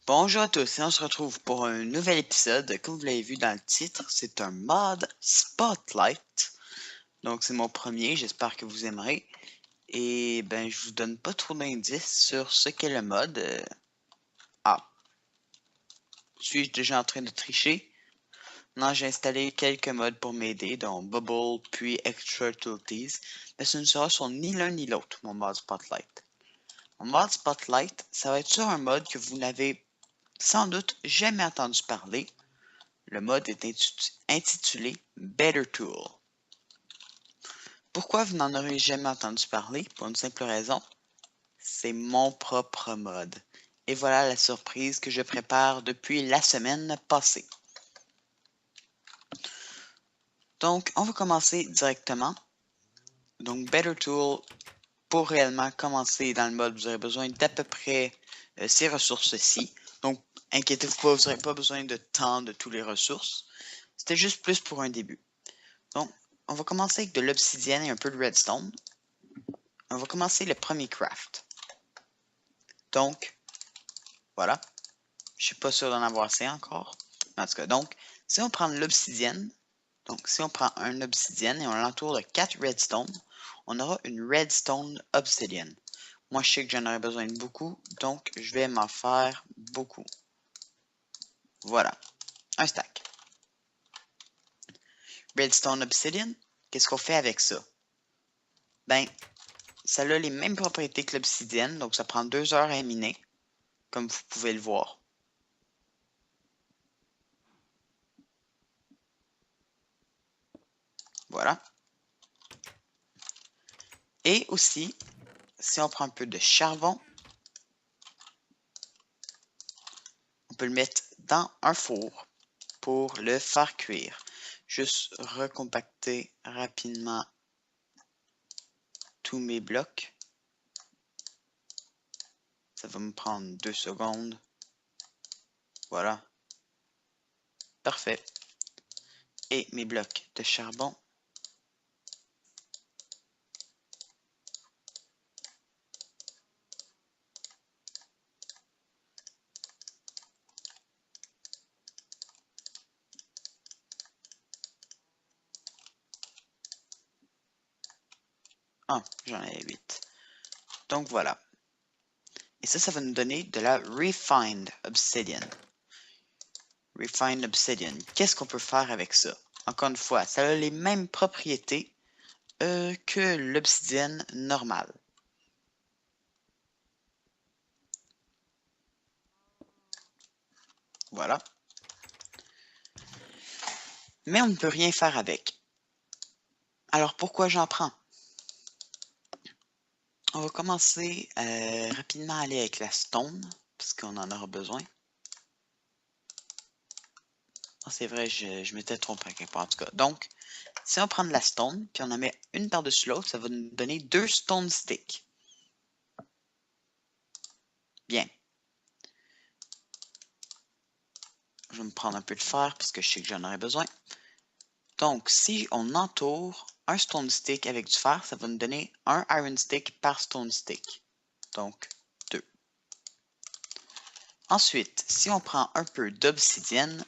Bonjour à tous et on se retrouve pour un nouvel épisode. Comme vous l'avez vu dans le titre, c'est un mod Spotlight. Donc c'est mon premier, j'espère que vous aimerez. Et ben je vous donne pas trop d'indices sur ce qu'est le mod. Ah, suis-je déjà en train de tricher? Non, j'ai installé quelques mods pour m'aider, dont Bubble puis Extra Utilities. Mais ce ne sera sur ni l'un ni l'autre, mon mod Spotlight. Mon mod Spotlight, ça va être sur un mod que vous n'avez sans doute jamais entendu parler. Le mode est intitulé Better Tool. Pourquoi vous n'en aurez jamais entendu parler? Pour une simple raison, c'est mon propre mode. Et voilà la surprise que je prépare depuis la semaine passée. Donc, on va commencer directement. Donc, Better Tool, pour réellement commencer dans le mode, vous aurez besoin d'à peu près ces ressources-ci. Donc, inquiétez-vous pas, vous n'aurez pas besoin de tant de toutes les ressources. C'était juste plus pour un début. Donc, on va commencer avec de l'obsidienne et un peu de redstone. On va commencer le premier craft. Donc, voilà. Je suis pas sûr d'en avoir assez encore. En tout cas, donc, si on prend l'obsidienne, donc si on prend un obsidienne et on l'entoure de 4 redstone, on aura une redstone obsidienne. Moi, je sais que j'en aurais besoin de beaucoup, donc je vais m'en faire beaucoup. Voilà, un stack. Redstone obsidian, qu'est-ce qu'on fait avec ça? Ben, ça a les mêmes propriétés que l'obsidienne, donc ça prend 2 heures à miner, comme vous pouvez le voir. Voilà. Et aussi, si on prend un peu de charbon, on peut le mettre dans un four pour le faire cuire. Juste recompacter rapidement tous mes blocs. Ça va me prendre 2 secondes. Voilà. Parfait. Et mes blocs de charbon. Ah, j'en ai 8. Donc voilà. Et ça va nous donner de la Refined Obsidian. Refined Obsidian. Qu'est-ce qu'on peut faire avec ça? Encore une fois, ça a les mêmes propriétés que l'obsidienne normale. Voilà. Mais on ne peut rien faire avec. Alors pourquoi j'en prends? On va commencer rapidement à aller avec la stone, parce qu'on en aura besoin. Oh, c'est vrai, je m'étais trompé à quelque part en tout cas. Donc, si on prend de la stone, puis on en met une par-dessus l'autre, ça va nous donner 2 stone sticks. Bien. Je vais me prendre un peu de fer, parce que je sais que j'en aurai besoin. Donc, si on entoure un stone stick avec du fer, ça va nous donner un iron stick par stone stick. Donc, 2. Ensuite, si on prend un peu d'obsidienne,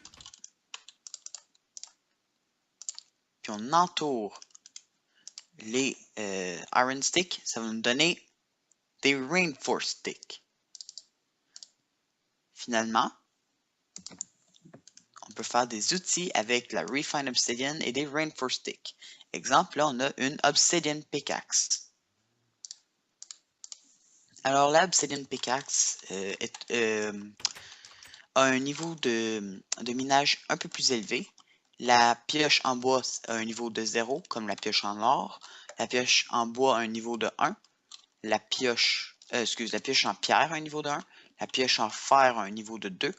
puis on entoure les iron sticks, ça va nous donner des reinforced sticks. Finalement, on peut faire des outils avec la Refined Obsidian et des reinforced sticks. Exemple, là, on a une Obsidian Pickaxe. Alors, la Obsidian Pickaxe a un niveau de minage un peu plus élevé. La pioche en bois a un niveau de 0, comme la pioche en or. La pioche en bois a un niveau de 1. La pioche en pierre a un niveau de 1. La pioche en fer a un niveau de 2.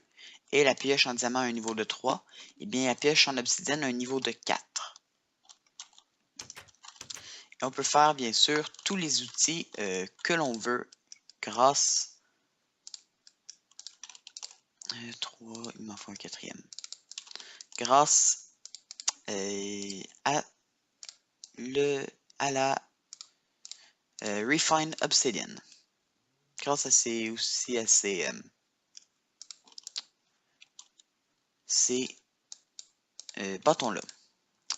Et la pioche en diamant a un niveau de 3. Et bien, la pioche en obsidienne a un niveau de 4. Et on peut faire, bien sûr, tous les outils que l'on veut grâce... 3, il m'en faut un quatrième. Grâce à la Refined Obsidian. Grâce à ces ces bâtons-là.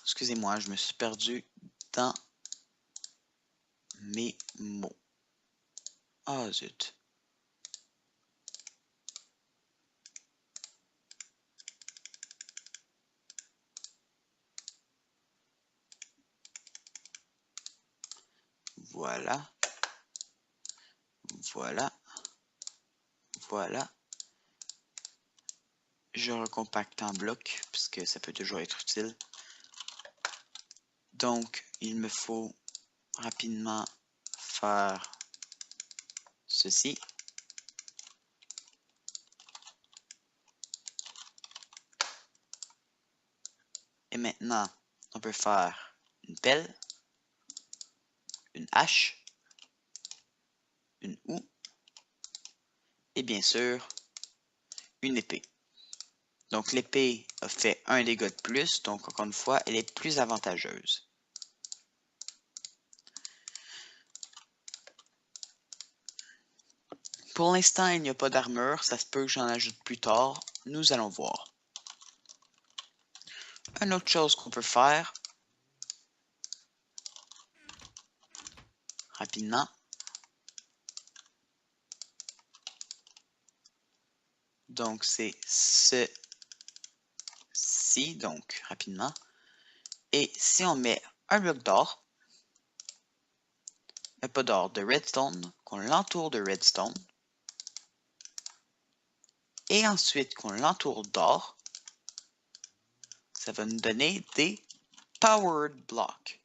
Excusez-moi, je me suis perdu dans mes mots. Ah, zut. Voilà. Voilà. Voilà. Je recompacte en bloc, puisque ça peut toujours être utile. Donc, il me faut rapidement faire ceci. Et maintenant, on peut faire une pelle, une hache, une houe, et bien sûr, une épée. Donc l'épée a fait un dégât de plus, donc encore une fois, elle est plus avantageuse. Pour l'instant, il n'y a pas d'armure, ça se peut que j'en ajoute plus tard, nous allons voir. Une autre chose qu'on peut faire, rapidement, donc c'est ceci, donc rapidement. Et si on met un bloc d'or, pas d'or, de redstone, qu'on l'entoure de redstone, et ensuite qu'on l'entoure d'or, ça va nous donner des powered blocks.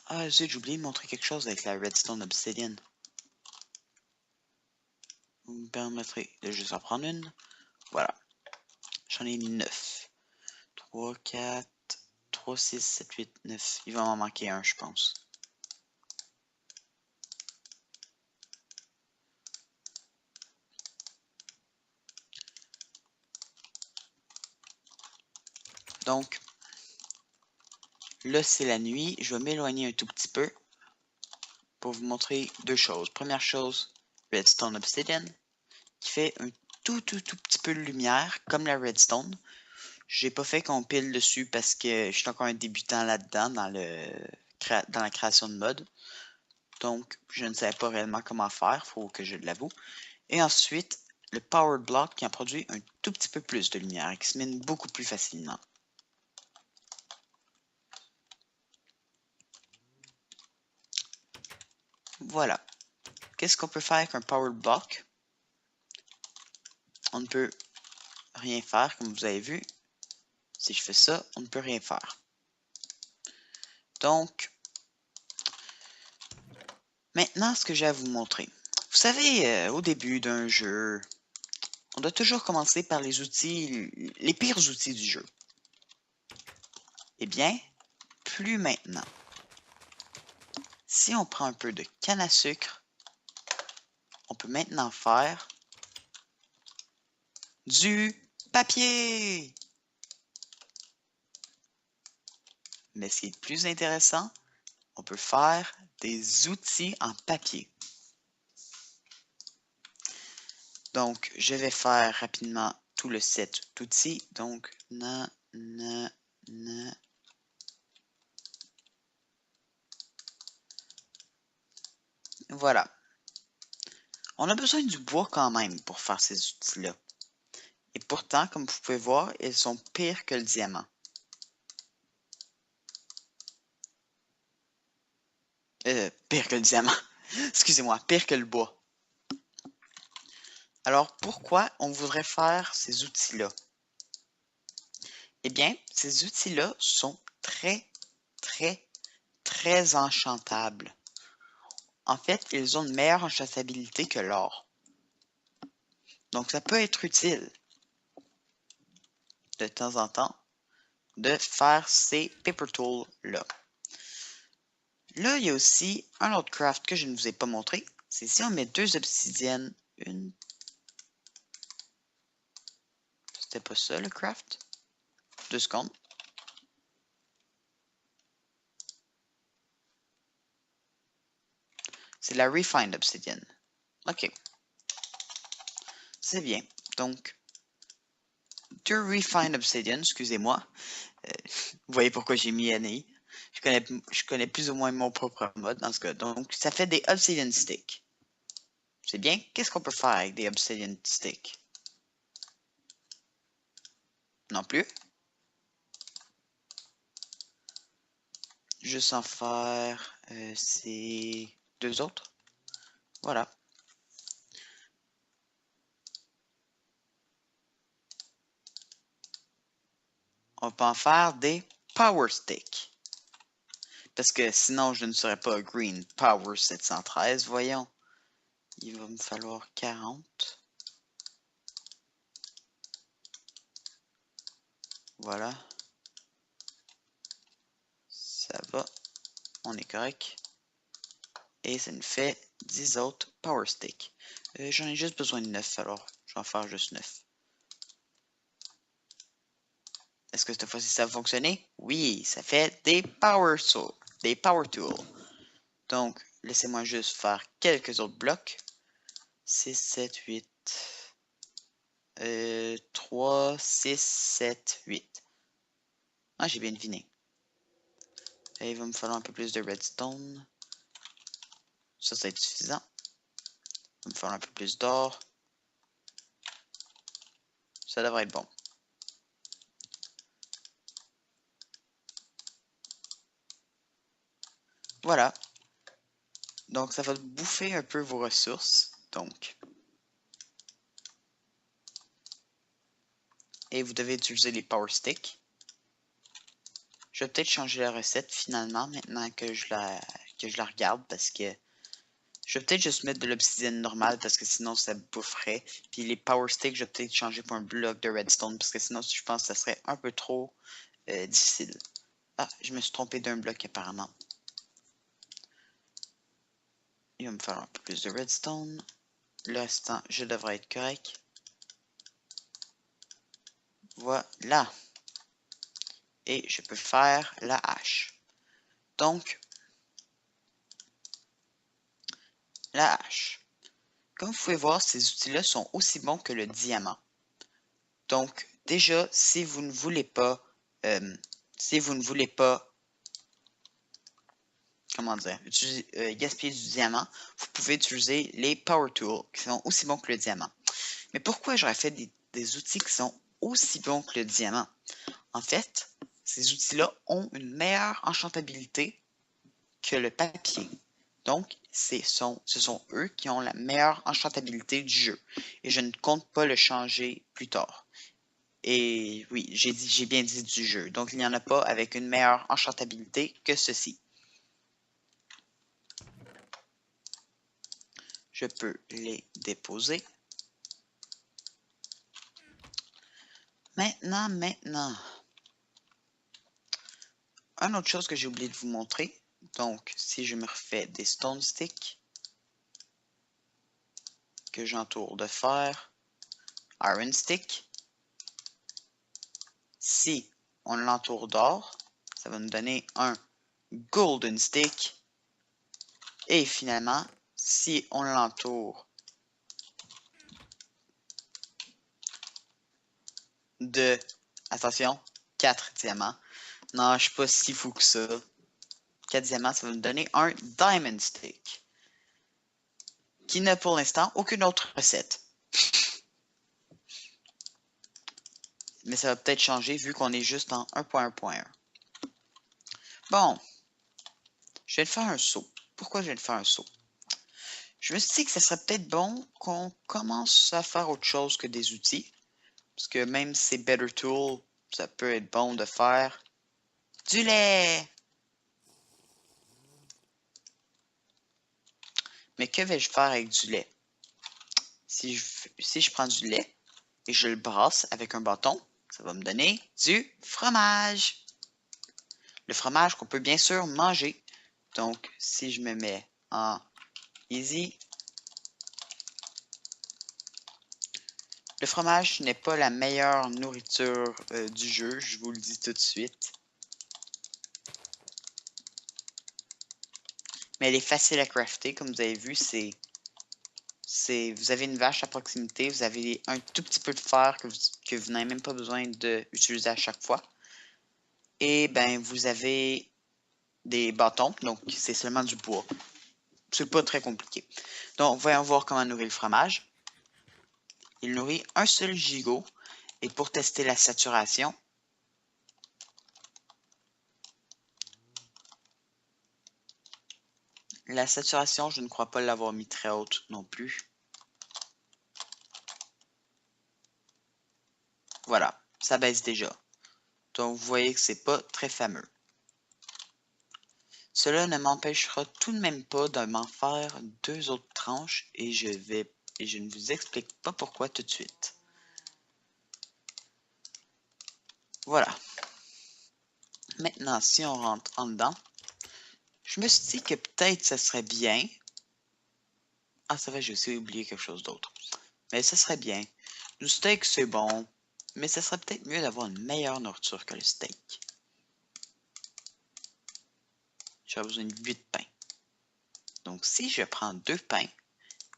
Ah zut, j'ai oublié de montrer quelque chose avec la redstone obsidian. Vous me permettrez de juste en prendre une. Voilà. J'en ai 9. 3, 4, 3, 6, 7, 8, 9. Il va m'en manquer un, je pense. Donc, là, c'est la nuit. Je vais m'éloigner un tout petit peu pour vous montrer deux choses. Première chose, redstone obsidian, qui fait un tout petit peu de lumière, comme la redstone. J'ai pas fait qu'on pile dessus parce que je suis encore un débutant là-dedans, dans la création de mode. Donc, je ne savais pas réellement comment faire, faut que je l'avoue. Et ensuite, le Power Block qui en produit un tout petit peu plus de lumière et qui se mine beaucoup plus facilement. Voilà. Qu'est-ce qu'on peut faire avec un Power Block? On ne peut rien faire, comme vous avez vu. Si je fais ça, on ne peut rien faire. Donc, maintenant, ce que j'ai à vous montrer. Vous savez, au début d'un jeu, on doit toujours commencer par les outils, les pires outils du jeu. Eh bien, plus maintenant. Si on prend un peu de canne à sucre, on peut maintenant faire du papier. Mais ce qui est plus intéressant, on peut faire des outils en papier. Donc, je vais faire rapidement tout le set d'outils. Donc, voilà. On a besoin du bois quand même pour faire ces outils-là. Et pourtant, comme vous pouvez voir, ils sont pires que le diamant. Pire que le diamant. Excusez-moi, pire que le bois. Alors, pourquoi on voudrait faire ces outils-là? Eh bien, ces outils-là sont très enchantables. En fait, ils ont une meilleure enchantabilité que l'or. Donc, ça peut être utile, de temps en temps, de faire ces paper tools-là. Là, il y a aussi un autre craft que je ne vous ai pas montré. C'est si on met deux obsidiennes, une... C'était pas ça, le craft? 2 secondes. C'est la Refined Obsidian. OK. C'est bien. Donc, 2 refined obsidian, excusez-moi. Vous voyez pourquoi j'ai mis NA. Je connais plus ou moins mon propre mode dans ce cas. Donc, ça fait des obsidian sticks. C'est bien. Qu'est-ce qu'on peut faire avec des obsidian sticks? Non plus. Juste en faire ces 2 autres. Voilà. On peut en faire des power sticks. Parce que sinon, je ne serais pas Green Power 713. Voyons. Il va me falloir 40. Voilà. Ça va. On est correct. Et ça nous fait 10 autres Power Sticks. J'en ai juste besoin de 9, alors je vais en faire juste 9. Est-ce que cette fois-ci ça va fonctionner? Oui, ça fait des Power Tools. Donc, laissez-moi juste faire quelques autres blocs. 6, 7, 8. 3, 6, 7, 8. Ah, j'ai bien deviné. Et il va me falloir un peu plus de redstone. Ça va être suffisant. Il va me falloir un peu plus d'or. Ça devrait être bon. Voilà. Donc, ça va bouffer un peu vos ressources. Donc. Et vous devez utiliser les Power Sticks. Je vais peut-être changer la recette finalement, maintenant que je la regarde, parce que je vais peut-être juste mettre de l'obsidienne normale, parce que sinon ça boufferait. Puis les Power Sticks, je vais peut-être changer pour un bloc de redstone, parce que sinon je pense que ça serait un peu trop difficile. Ah, je me suis trompé d'un bloc apparemment. Il va me falloir un peu plus de redstone. Le restant, je devrais être correct. Voilà. Et je peux faire la hache. Donc, la hache. Comme vous pouvez voir, ces outils-là sont aussi bons que le diamant. Donc, déjà, si vous ne voulez pas, comment dire, gaspiller du diamant, vous pouvez utiliser les Power Tools, qui sont aussi bons que le diamant. Mais pourquoi j'aurais fait des outils qui sont aussi bons que le diamant? En fait, ces outils-là ont une meilleure enchantabilité que le papier. Donc, ce sont eux qui ont la meilleure enchantabilité du jeu. Et je ne compte pas le changer plus tard. Et oui, j'ai bien dit du jeu. Donc, il n'y en a pas avec une meilleure enchantabilité que ceci. Je peux les déposer. Maintenant. Une autre chose que j'ai oublié de vous montrer. Donc, si je me refais des stone sticks que j'entoure de fer, iron stick. Si on l'entoure d'or, ça va nous donner un golden stick. Et finalement, si on l'entoure de, attention, 4 diamants. Non, je suis pas si fou que ça. 4 diamants, ça va nous donner un diamond stick. Qui n'a pour l'instant aucune autre recette. Mais ça va peut-être changer vu qu'on est juste en 1.1.1. Bon, je vais le faire un saut. Pourquoi je vais le faire un saut? Je me suis dit que ça serait peut-être bon qu'on commence à faire autre chose que des outils. Parce que même si c'est Better Tool, ça peut être bon de faire du lait. Mais que vais-je faire avec du lait? Si je prends du lait et je le brasse avec un bâton, ça va me donner du fromage. Le fromage qu'on peut bien sûr manger. Donc, si je me mets en easy, le fromage n'est pas la meilleure nourriture du jeu, je vous le dis tout de suite. Mais elle est facile à crafter, comme vous avez vu, c'est vous avez une vache à proximité, vous avez un tout petit peu de fer que vous n'avez même pas besoin d'utiliser à chaque fois. Et ben vous avez des bâtons, donc c'est seulement du bois. C'est pas très compliqué. Donc voyons voir comment nourrir le fromage. Il nourrit un seul gigot. Et pour tester la saturation, je ne crois pas l'avoir mis très haute non plus. Voilà, ça baisse déjà. Donc vous voyez que c'est pas très fameux. Cela ne m'empêchera tout de même pas de m'en faire 2 autres tranches et je ne vous explique pas pourquoi tout de suite. Voilà. Maintenant, si on rentre en dedans, je me suis dit que peut-être ça serait bien. Ah, c'est vrai, j'ai aussi oublié quelque chose d'autre. Mais ça serait bien. Le steak, c'est bon, mais ça serait peut-être mieux d'avoir une meilleure nourriture que le steak. J'aurais besoin de 8 pains. Donc, si je prends 2 pains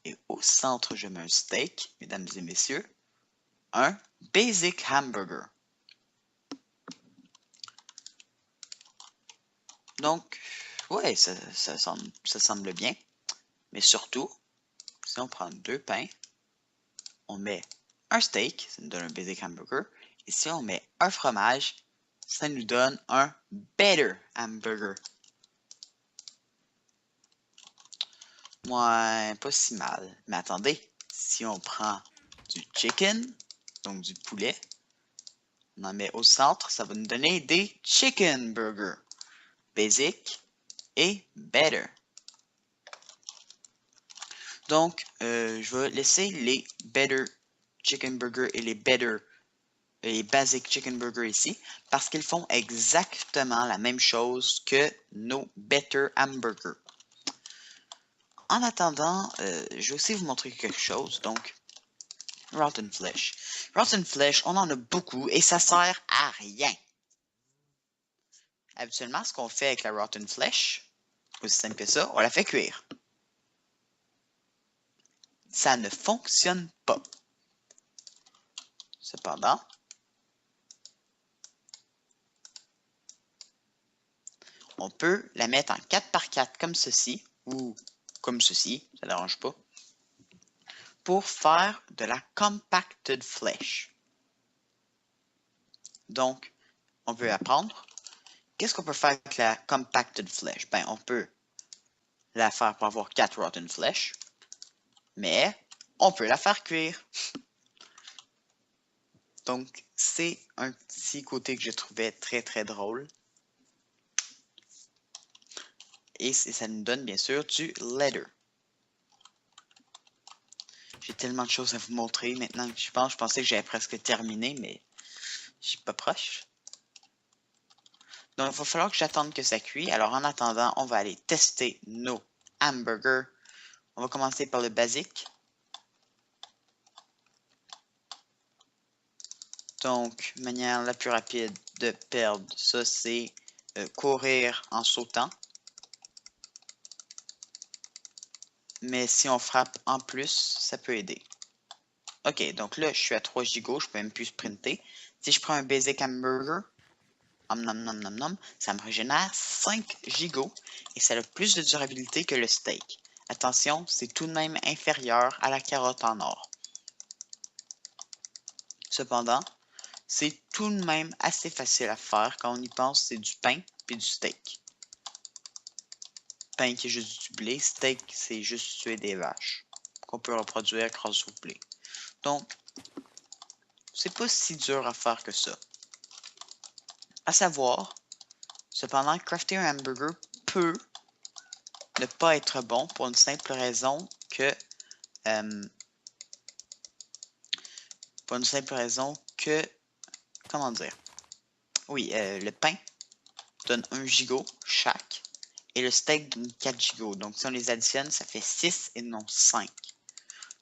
et au centre, je mets un steak, mesdames et messieurs, un basic hamburger. Donc, ouais, ça semble bien. Mais surtout, si on prend 2 pains, on met un steak, ça nous donne un basic hamburger. Et si on met un fromage, ça nous donne un better hamburger. Ouais, pas si mal. Mais attendez, si on prend du chicken, donc du poulet, on en met au centre, ça va nous donner des chicken burgers. Basic et better. Donc, je vais laisser les better chicken burgers et les basic chicken burgers ici parce qu'ils font exactement la même chose que nos better hamburgers. En attendant, je vais aussi vous montrer quelque chose. Donc, Rotten Flesh. Rotten Flesh, on en a beaucoup et ça sert à rien. Habituellement, ce qu'on fait avec la Rotten Flesh, aussi simple que ça, on la fait cuire. Ça ne fonctionne pas. Cependant, on peut la mettre en 4x4 comme ceci, ou comme ceci, ça ne dérange pas, pour faire de la compacted flesh. Donc, on peut apprendre. Qu'est-ce qu'on peut faire avec la compacted flesh? Ben, on peut la faire pour avoir 4 rotten flesh, mais on peut la faire cuire. Donc, c'est un petit côté que je trouvais très très drôle. Et ça nous donne bien sûr du leather. J'ai tellement de choses à vous montrer maintenant que je pensais que j'avais presque terminé, mais je suis pas proche. Donc, il va falloir que j'attende que ça cuit. Alors, en attendant, on va aller tester nos hamburgers. On va commencer par le basique. Donc, manière la plus rapide de perdre ça, c'est courir en sautant. Mais si on frappe en plus, ça peut aider. Ok, donc là, je suis à 3 gigots, je peux même plus sprinter. Si je prends un basic hamburger, ça me régénère 5 gigots et ça a plus de durabilité que le steak. Attention, c'est tout de même inférieur à la carotte en or. Cependant, c'est tout de même assez facile à faire quand on y pense, c'est du pain puis du steak. Pain qui est juste du blé, steak c'est juste tuer des vaches qu'on peut reproduire grâce au blé. Donc, c'est pas si dur à faire que ça. À savoir, cependant, crafter un hamburger peut ne pas être bon pour une simple raison que comment dire? Oui, le pain donne 1 gigot chaque et le steak donne 4 gigots. Donc, si on les additionne, ça fait 6 et non 5.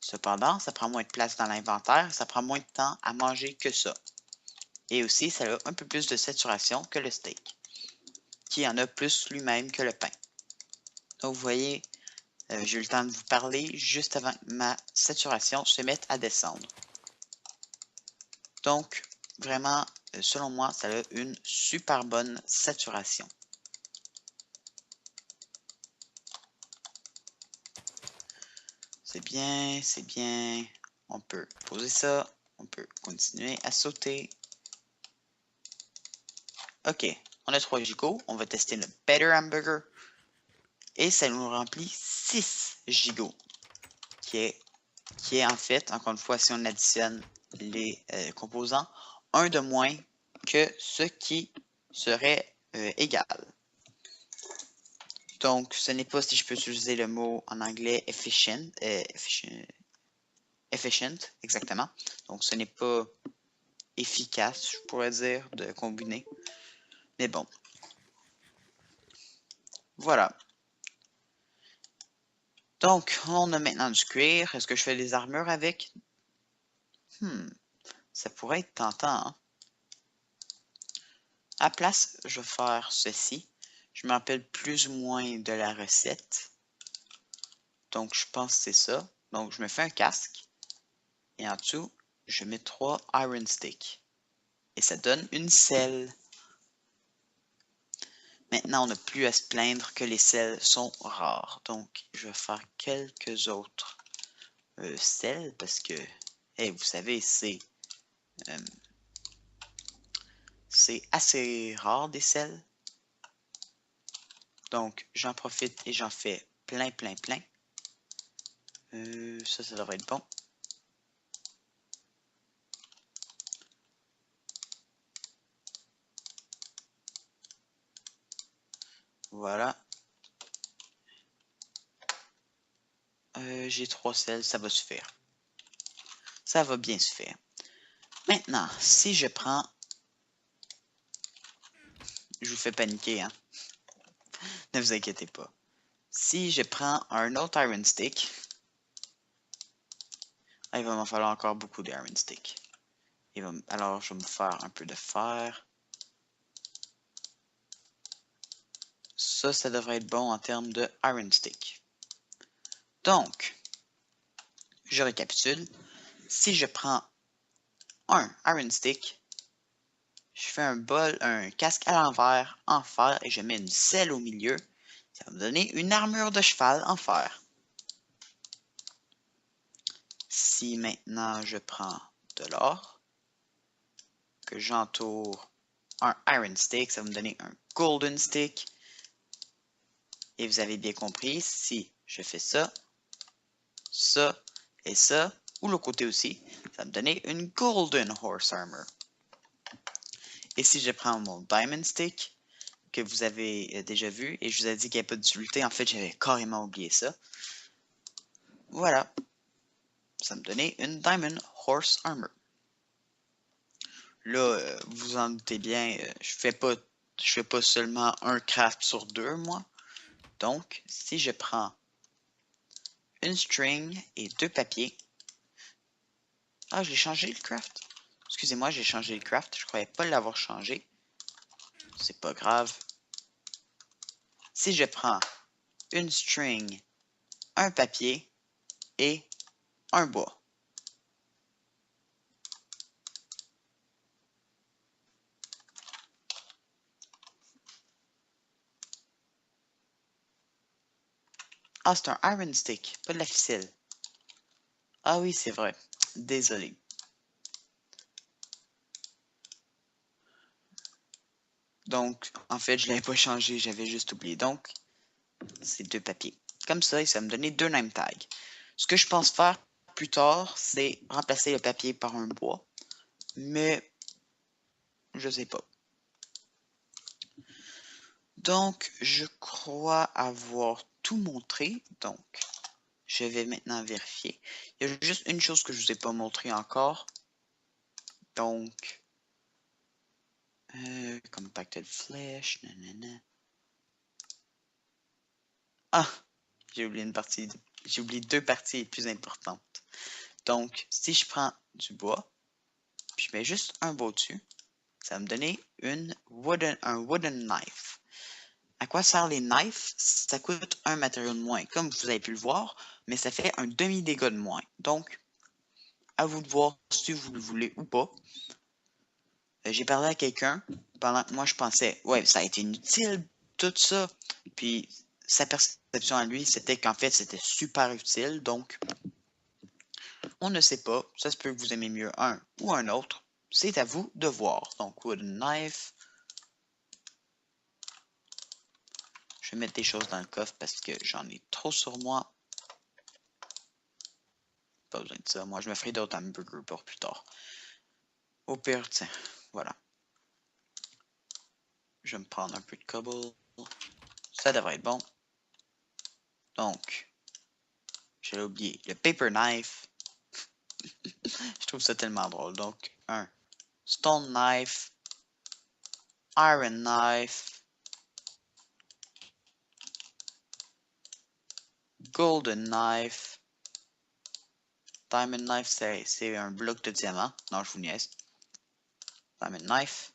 Cependant, ça prend moins de place dans l'inventaire, ça prend moins de temps à manger que ça. Et aussi, ça a un peu plus de saturation que le steak, qui en a plus lui-même que le pain. Donc, vous voyez J'ai eu le temps de vous parler juste avant que ma saturation se mette à descendre. Donc, vraiment, selon moi, ça a une super bonne saturation. C'est bien, c'est bien. On peut poser ça. On peut continuer à sauter. OK, on a 3 gigots. On va tester le Better Hamburger. Et ça nous remplit 6 gigots. Qui est en fait, encore une fois, si on additionne les composants, un de moins que ce qui serait égal. Donc, ce n'est pas, si je peux utiliser le mot en anglais, efficient, exactement. Donc, ce n'est pas efficace, je pourrais dire, de combiner. Mais bon. Voilà. Donc, on a maintenant du cuir. Est-ce que je fais des armures avec? Ça pourrait être tentant, hein? À la place, je vais faire ceci. Je me rappelle plus ou moins de la recette. Donc, je pense que c'est ça. Donc, je me fais un casque. Et en dessous, je mets 3 Iron Sticks. Et ça donne une selle. Maintenant, on n'a plus à se plaindre que les selles sont rares. Donc, je vais faire quelques autres selles parce que, hey, vous savez, c'est assez rare des selles. Donc, j'en profite et j'en fais plein, plein, plein. Ça devrait être bon. Voilà. J'ai 3 selles, ça va suffire. Ça va bien se faire. Maintenant, si je prends... Je vous fais paniquer, hein? Ne vous inquiétez pas. Si je prends un autre Iron Stick, il va m'en falloir encore beaucoup d'Iron Stick. Alors, je vais me faire un peu de fer. Ça devrait être bon en termes de Iron Stick. Donc, je récapitule. Si je prends un Iron Stick, je fais un casque à l'envers en fer et je mets une selle au milieu. Ça va me donner une armure de cheval en fer. Si maintenant je prends de l'or, que j'entoure un Iron Stick, ça va me donner un Golden Stick. Et vous avez bien compris, si je fais ça, ça et ça, ou le côté aussi, ça va me donner une Golden Horse Armor. Et si je prends mon Diamond Stick, que vous avez déjà vu, et je vous ai dit qu'il n'y avait pas d'utilité, en fait j'avais carrément oublié ça. Voilà, ça me donnait une Diamond Horse Armor. Là, vous en doutez bien, je fais pas seulement un craft sur 2, moi. Donc, si je prends une string et 2 papiers. Ah, j'ai changé le craft. Excusez-moi, j'ai changé le craft. Je croyais pas l'avoir changé. C'est pas grave. Si je prends une string, un papier et un bois. Ah, c'est un iron stick, pas de la ficelle. Ah oui, c'est vrai. Désolé. Donc, en fait, je l'avais pas changé, j'avais juste oublié. Donc, c'est 2 papiers. Comme ça, et ça va me donner 2 name tags. Ce que je pense faire plus tard, c'est remplacer le papier par un bois. Mais, je sais pas. Donc, je crois avoir tout montré. Donc, je vais maintenant vérifier. Il y a juste une chose que je ne vous ai pas montré encore. Donc, compacted flesh, nanana. Ah, j'ai oublié une partie. J'ai oublié 2 parties les plus importantes. Donc, si je prends du bois, puis je mets juste un bout dessus, ça va me donner un wooden knife. À quoi servent les knives? Ça coûte un matériau de moins, comme vous avez pu le voir, mais ça fait un demi-dégât de moins. Donc, à vous de voir si vous le voulez ou pas. J'ai parlé à quelqu'un pendant que moi je pensais, ouais, ça a été inutile, tout ça. Puis sa perception à lui, c'était qu'en fait, c'était super utile. Donc, on ne sait pas. Ça se peut que vous aimez mieux un ou un autre. C'est à vous de voir. Donc, wooden knife. Je vais mettre des choses dans le coffre parce que j'en ai trop sur moi. Pas besoin de ça. Moi, je me ferai d'autres hamburgers pour plus tard. Au pire, tiens, voilà. Je vais me prendre un peu de cobble. Ça devrait être bon. Donc, j'allais oublier le paper knife. Je trouve ça tellement drôle. Donc, un stone knife, iron knife, golden knife, diamond knife, c'est un bloc de diamant. Non, je vous niaise. Diamond knife.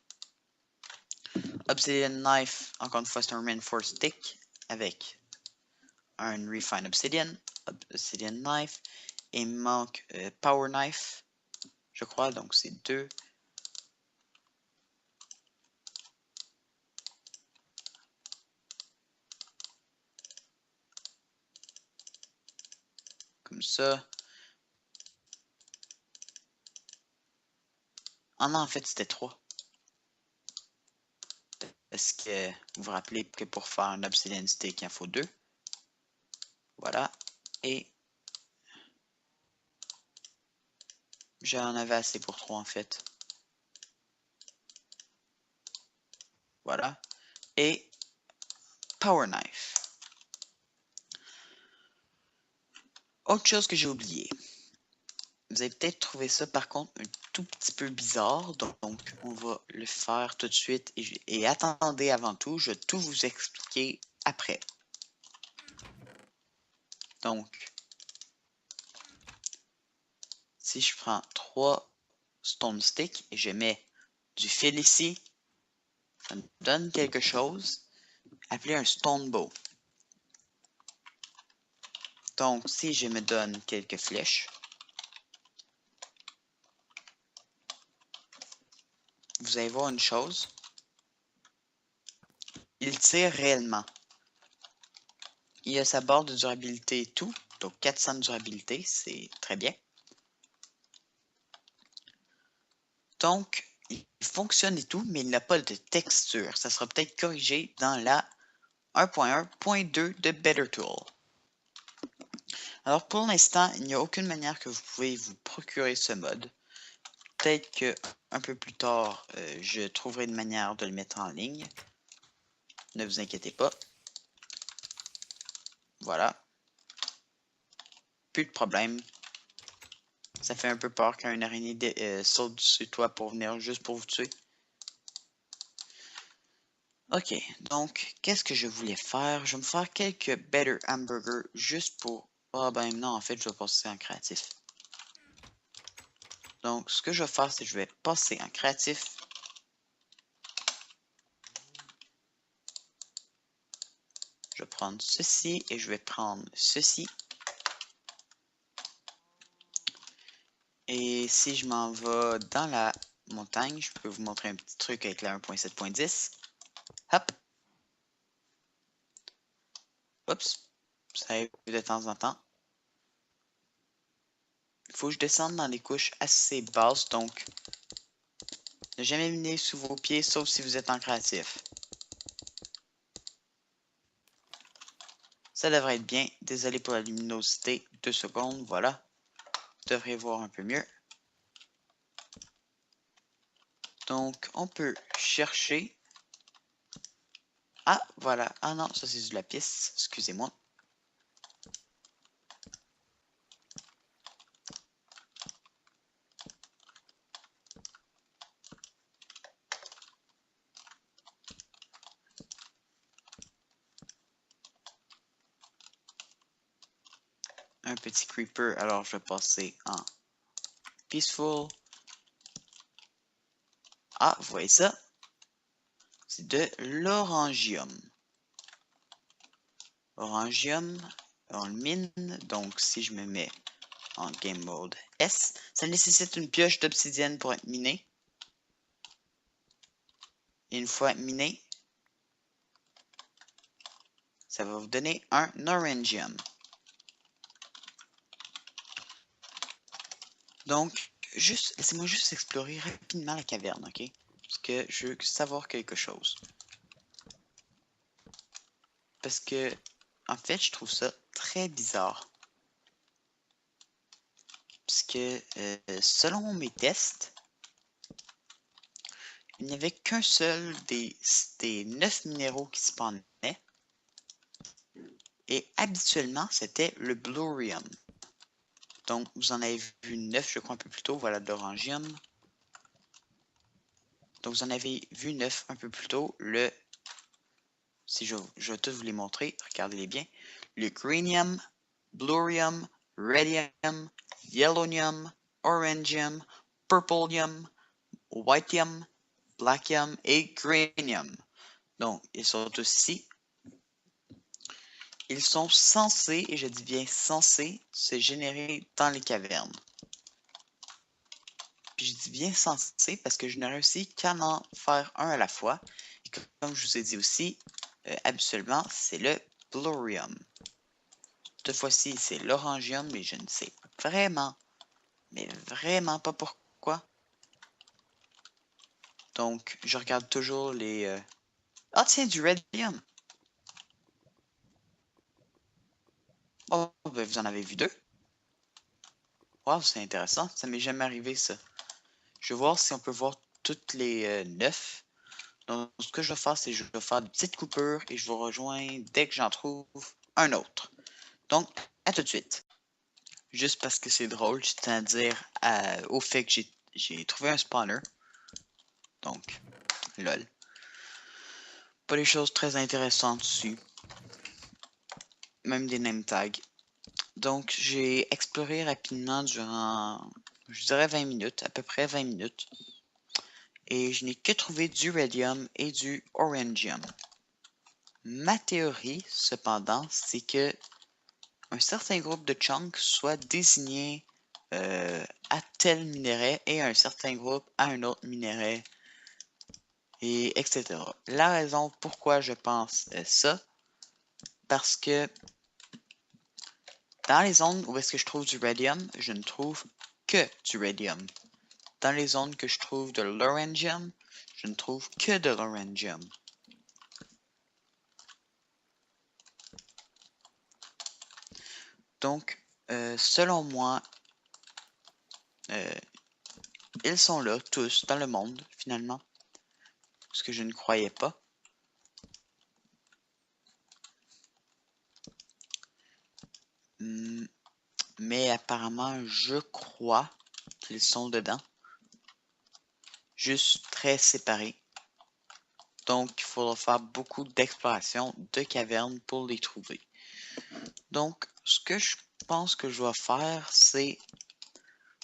Obsidian knife, encore une fois, c'est un reinforced stick avec un refined obsidian. Obsidian knife. Et il me manque power knife, je crois, donc c'est deux. Comme ça. Ah non, en fait, c'était 3. Est-ce que vous vous rappelez que pour faire un obsidian stick, il en faut 2? Voilà. Et j'en avais assez pour 3 en fait. Voilà. Et power knife. Autre chose que j'ai oublié. Vous avez peut-être trouvé ça par contre un tout petit peu bizarre. Donc on va le faire tout de suite. Et attendez avant tout, je vais tout vous expliquer après. Donc, si je prends 3 stone sticks et je mets du fil ici, ça me donne quelque chose appelé un stone bow. Donc, si je me donne quelques flèches, vous allez voir une chose. Il tire réellement. Il a sa barre de durabilité et tout, donc 400 de durabilité, c'est très bien. Donc, il fonctionne et tout, mais il n'a pas de texture. Ça sera peut-être corrigé dans la 1.1.2 de Better Tool. Alors pour l'instant, il n'y a aucune manière que vous pouvez vous procurer ce mode. Peut-être que un peu plus tard, je trouverai une manière de le mettre en ligne. Ne vous inquiétez pas. Voilà. Plus de problème. Ça fait un peu peur quand une araignée saute sur toi pour venir juste pour vous tuer. Ok, donc, qu'est-ce que je voulais faire? Je vais me faire quelques better hamburgers juste pour... Ah ben non, en fait, je vais passer en créatif. Donc, ce que je vais faire, c'est que je vais passer en créatif. Je vais prendre ceci et je vais prendre ceci. Et si je m'en vais dans la montagne, je peux vous montrer un petit truc avec la 1.7.10. Hop! Oups! Ça arrive de temps en temps. Il faut que je descende dans des couches assez basses, donc ne jamais miner sous vos pieds, sauf si vous êtes en créatif. Ça devrait être bien. Désolé pour la luminosité. 2 secondes, voilà. Vous devrez voir un peu mieux. Donc, on peut chercher. Ah, voilà. Ah non, ça c'est du lapis. Excusez-moi. Un petit creeper. Alors, je vais passer en peaceful. Ah, vous voyez ça? C'est de l'orangium. Orangium, on le mine. Donc, si je me mets en Game Mode S, ça nécessite une pioche d'obsidienne pour être miné. Et une fois miné, ça va vous donner un Orangium. Donc, laissez-moi juste explorer rapidement la caverne, ok? Parce que je veux savoir quelque chose. Parce que, en fait, je trouve ça très bizarre. Parce que, selon mes tests, il n'y avait qu'un seul des 9 minéraux qui spawnaient. Et habituellement, c'était le Blurium. Donc, vous en avez vu 9, je crois, un peu plus tôt. Voilà, de l'Orangium. Donc, vous en avez vu 9 un peu plus tôt. Si je vais tous vous les montrer, regardez-les bien. Le Greenium, Blurium, Redium, Yellownium, Orangium, Purpleium, Whiteium, Blackium et Greenium. Donc, ils sont tous ici. Ils sont censés, et je dis bien censés, se générer dans les cavernes. Puis je dis bien censé parce que je n'ai réussi qu'à en faire un à la fois. Et comme je vous ai dit aussi, habituellement, c'est le Blurium. Cette fois-ci, c'est l'Orangium, mais je ne sais vraiment, mais vraiment pas pourquoi. Donc, je regarde toujours les... Ah tiens, du Redium! Oh, ben vous en avez vu deux. Wow, c'est intéressant. Ça m'est jamais arrivé, ça. Je vais voir si on peut voir toutes les 9. Donc, ce que je vais faire, c'est que je vais faire une petite coupure et je vous rejoins dès que j'en trouve un autre. Donc, à tout de suite. Juste parce que c'est drôle, je tiens à dire au fait que j'ai trouvé un spawner. Donc, lol. Pas des choses très intéressantes dessus. Même des name tags. Donc, j'ai exploré rapidement durant, je dirais 20 minutes, à peu près 20 minutes. Et je n'ai que trouvé du Radium et du Orangium. Ma théorie, cependant, c'est que un certain groupe de chunks soit désigné à tel minerai et un certain groupe à un autre minerai, et etc. La raison pourquoi je pense ça, parce que dans les zones où est-ce que je trouve du radium, je ne trouve que du radium. Dans les zones que je trouve de l'orangium, je ne trouve que de l'orangium. Donc, selon moi, ils sont là, tous, dans le monde, finalement. Ce que je ne croyais pas. Mais apparemment, je crois qu'ils sont dedans. Juste très séparés. Donc, il faudra faire beaucoup d'exploration de cavernes pour les trouver. Donc, ce que je pense que je vais faire, c'est,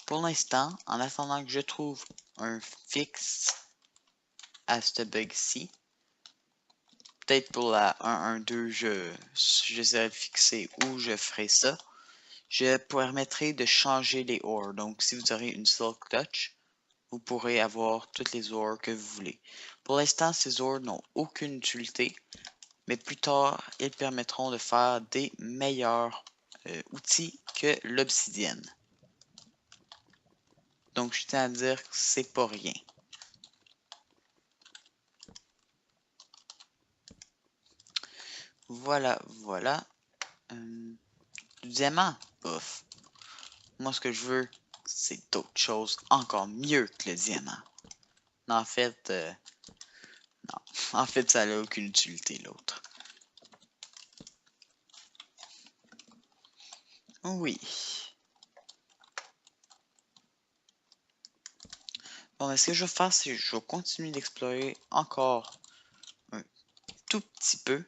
pour l'instant, en attendant que je trouve un fixe à ce bug-ci, peut-être pour la 1.1.2, j'essaierai de fixer où je ferai ça. Je permettrai de changer les ores. Donc, si vous aurez une Silk Touch, vous pourrez avoir toutes les ores que vous voulez. Pour l'instant, ces ores n'ont aucune utilité, mais plus tard, ils permettront de faire des meilleurs outils que l'obsidienne. Donc, je tiens à dire que c'est pas rien. Voilà, voilà. Du diamant, bof. Moi, ce que je veux, c'est d'autres choses encore mieux que le diamant. En fait, non. En fait, ça n'a aucune utilité, l'autre. Oui. Bon, ce que je vais faire, c'est que je vais continuer d'explorer encore un tout petit peu.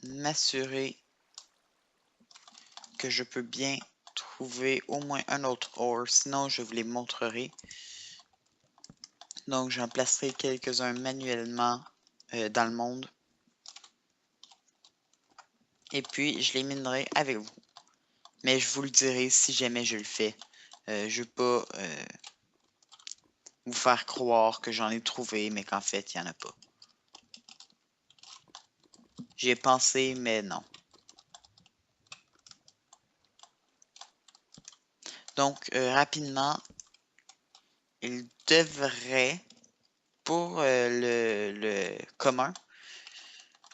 M'assurer que je peux bien trouver au moins un autre ore, sinon je vous les montrerai. Donc j'en placerai quelques-uns manuellement dans le monde. Et puis, je les minerai avec vous. Mais je vous le dirai si jamais je le fais. Je veux pas vous faire croire que j'en ai trouvé, mais qu'en fait, il n'y en a pas. J'y ai pensé, mais non. Donc, rapidement, il devrait, pour le commun,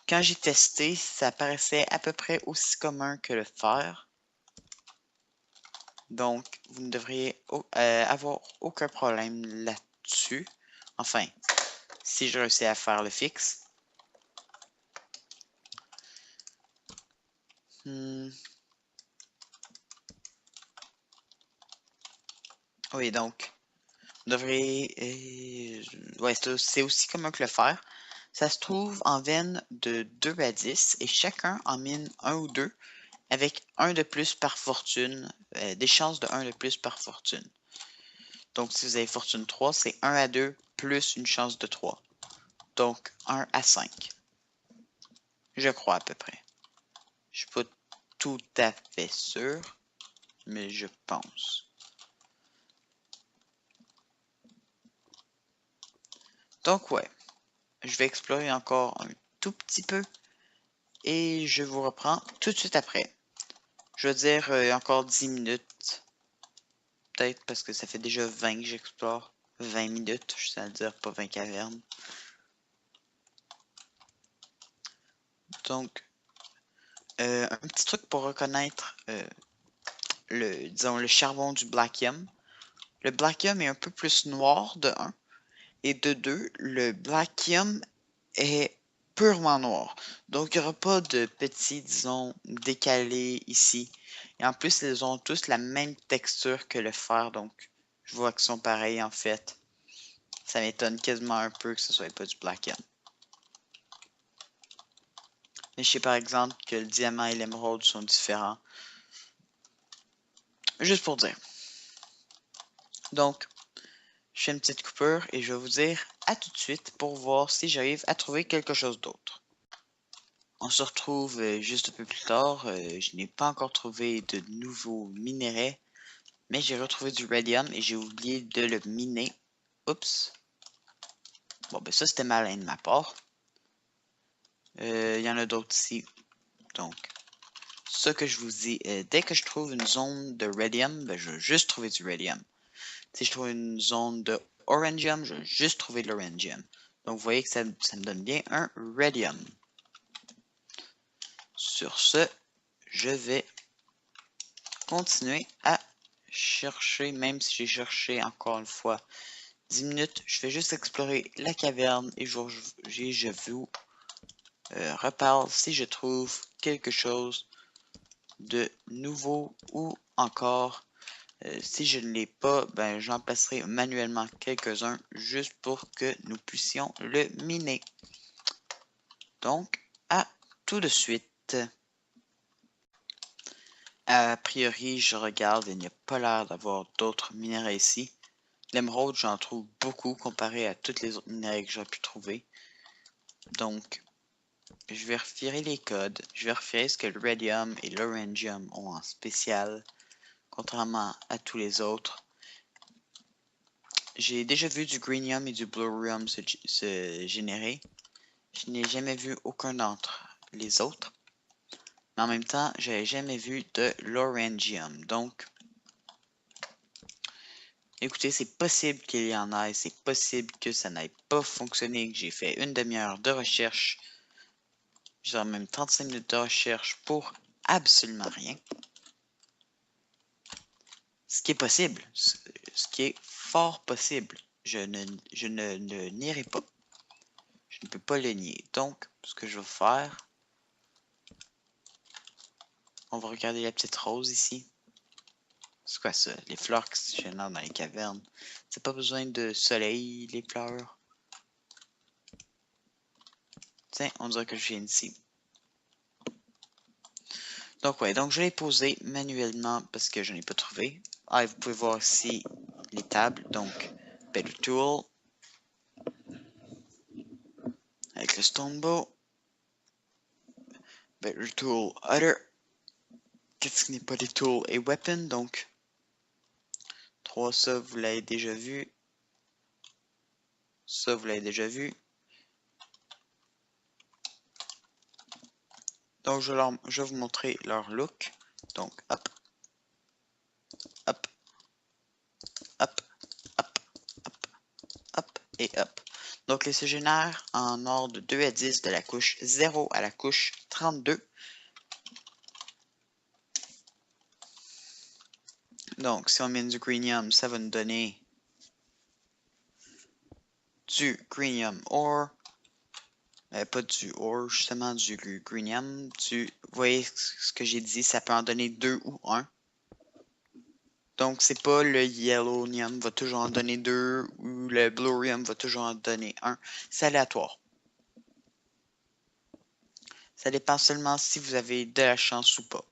quand j'ai testé, ça paraissait à peu près aussi commun que le fer. Donc, vous ne devriez avoir aucun problème là-dessus. Enfin, si je réussis à faire le fixe. Oui, donc, vous devriez... ouais, c'est aussi commun que le fer. Ça se trouve en veine de 2 à 10 et chacun en mine 1 ou 2 avec 1 de plus par fortune, des chances de 1 de plus par fortune. Donc, si vous avez fortune 3, c'est 1 à 2 plus une chance de 3. Donc, 1 à 5. Je crois à peu près. Je suis pas tout à fait sûr, mais je pense. Donc, ouais. Je vais explorer encore un tout petit peu et je vous reprends tout de suite après. Je veux dire encore 10 minutes. Peut-être parce que ça fait déjà 20 que j'explore. 20 minutes, je sais à dire, pas 20 cavernes. Donc, un petit truc pour reconnaître disons, le charbon du Blackium. Le Blackium est un peu plus noir de 1. Et de 2, le Blackium est purement noir. Donc, il n'y aura pas de petits, disons, décalés ici. Et en plus, ils ont tous la même texture que le fer. Donc, je vois qu'ils sont pareils en fait. Ça m'étonne quasiment un peu que ce soit pas du Blackium. Mais je sais par exemple que le diamant et l'émeraude sont différents. Juste pour dire. Donc, je fais une petite coupure et je vais vous dire à tout de suite pour voir si j'arrive à trouver quelque chose d'autre. On se retrouve juste un peu plus tard. Je n'ai pas encore trouvé de nouveaux minerais, mais j'ai retrouvé du radium et j'ai oublié de le miner. Oups. Bon, ben ça, c'était malin de ma part. Il y en a d'autres ici. Donc, ce que je vous dis, dès que je trouve une zone de radium, ben, je vais juste trouver du radium. Si je trouve une zone de orangium, je vais juste trouver de l'orangium. Donc, vous voyez que ça me donne bien un radium. Sur ce, je vais continuer à chercher, même si j'ai cherché encore une fois 10 minutes, je vais juste explorer la caverne et je vous reparle si je trouve quelque chose de nouveau ou encore si je ne l'ai pas, ben j'en placerai manuellement quelques-uns juste pour que nous puissions le miner. Donc, à tout de suite. A priori, je regarde, il n'y a pas l'air d'avoir d'autres minerais ici. L'émeraude, j'en trouve beaucoup comparé à toutes les autres minerais que j'ai pu trouver. Donc, je vais vérifier les codes. Je vais vérifier ce que le radium et l'orangium ont en spécial, contrairement à tous les autres. J'ai déjà vu du greenium et du bluerium se générer. Je n'ai jamais vu aucun d'entre les autres. Mais en même temps, je n'avais jamais vu de l'orangium. Donc, écoutez, c'est possible qu'il y en ait. C'est possible que ça n'ait pas fonctionné, que j'ai fait une demi-heure de recherche. J'ai même 35 minutes de recherche pour absolument rien. Ce qui est possible. Ce qui est fort possible. Je ne nierai pas. Je ne peux pas le nier. Donc, ce que je vais faire, on va regarder la petite rose ici. C'est quoi ça? Les fleurs qui se génèrent dans les cavernes. C'est pas besoin de soleil, les fleurs. Tiens, on dirait que je viens ici. Donc ouais, donc je l'ai posé manuellement parce que je n'ai pas trouvé. Ah, et vous pouvez voir ici les tables. Donc, Better Tool. Avec le stone bow. Better tool, other. Qu'est-ce qui n'est pas des tools et weapon, donc 3, ça vous l'avez déjà vu. Ça vous l'avez déjà vu. Donc je vais vous montrer leur look. Donc hop, hop, hop, hop, hop, hop et hop. Donc ils se génèrent en ordre de 2 à 10 de la couche 0 à la couche 32. Donc si on met du greenium, ça va nous donner du greenium ore. Pas du ore, justement du greenium. Vous voyez ce que j'ai dit, ça peut en donner 2 ou 1. Donc c'est pas le yellownium va toujours en donner 2 ou le bluium va toujours en donner 1. C'est aléatoire. Ça dépend seulement si vous avez de la chance ou pas.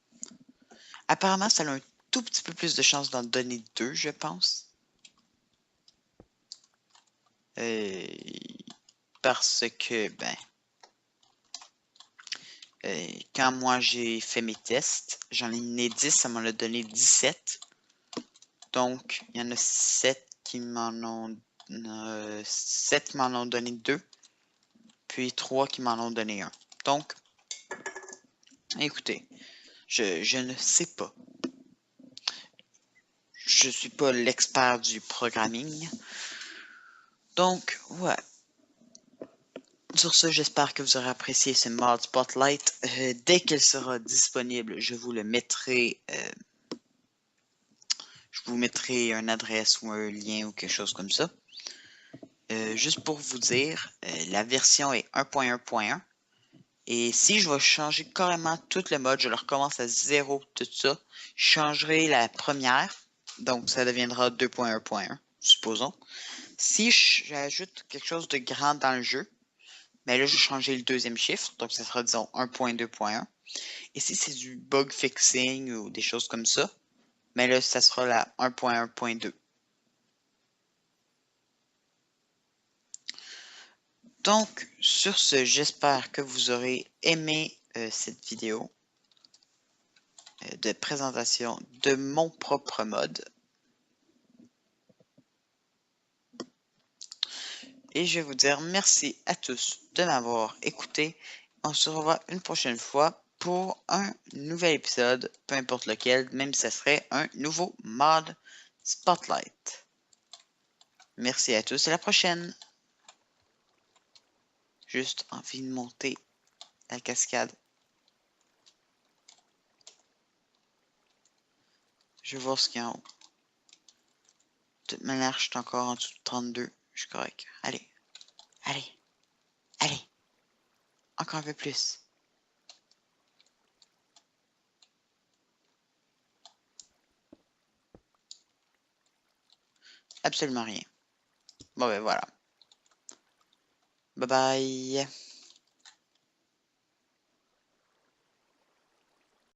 Apparemment, ça a un tout petit peu plus de chance d'en donner 2, je pense. Parce que, quand moi j'ai fait mes tests, j'en ai mis 10, ça m'en a donné 17. Donc, il y en a 7 qui m'en ont, 7 m'en ont donné 2, puis 3 qui m'en ont donné 1. Donc, écoutez, je ne sais pas. Je suis pas l'expert du programming. Donc, ouais. Sur ce, j'espère que vous aurez apprécié ce mod Spotlight. Dès qu'il sera disponible, je vous mettrai une adresse ou un lien ou quelque chose comme ça. Juste pour vous dire, la version est 1.1.1. Et si je vais changer carrément tout le mode, je le recommence à 0, tout ça, je changerai la première. Donc, ça deviendra 2.1.1, supposons. Si j'ajoute quelque chose de grand dans le jeu, mais là, je vais changer le deuxième chiffre, donc ça sera, disons, 1.2.1. Et si c'est du bug fixing ou des choses comme ça, mais là, ça sera la 1.1.2. Donc, sur ce, j'espère que vous aurez aimé cette vidéo de présentation de mon propre mode. Et je vais vous dire merci à tous de m'avoir écouté. On se revoit une prochaine fois pour un nouvel épisode, peu importe lequel, même si ça serait un nouveau mod Spotlight. Merci à tous et à la prochaine. Juste envie de monter la cascade. Je vais voir ce qu'il y a en haut. De toute manière, je suis encore en dessous de 32. Je suis correct. Allez. Allez. Allez. Encore un peu plus. Absolument rien. Bon ben voilà. Bye bye.